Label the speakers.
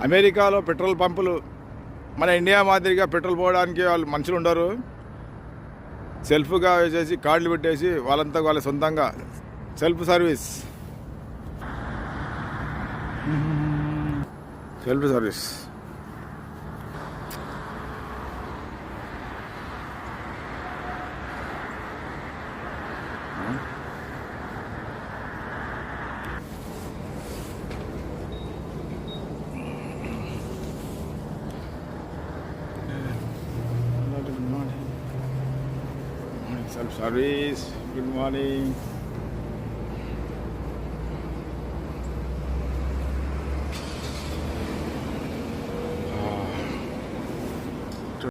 Speaker 1: అమెరికాలో పెట్రోల్ పంపులు మన ఇండియా మాదిరిగా పెట్రోల్ పోవడానికి వాళ్ళు మనుషులు ఉండరు. సెల్ఫ్గా వేసేసి కార్డులు పెట్టేసి వాళ్ళంతా వాళ్ళ సొంతంగా self service. Self service self service. Good morning.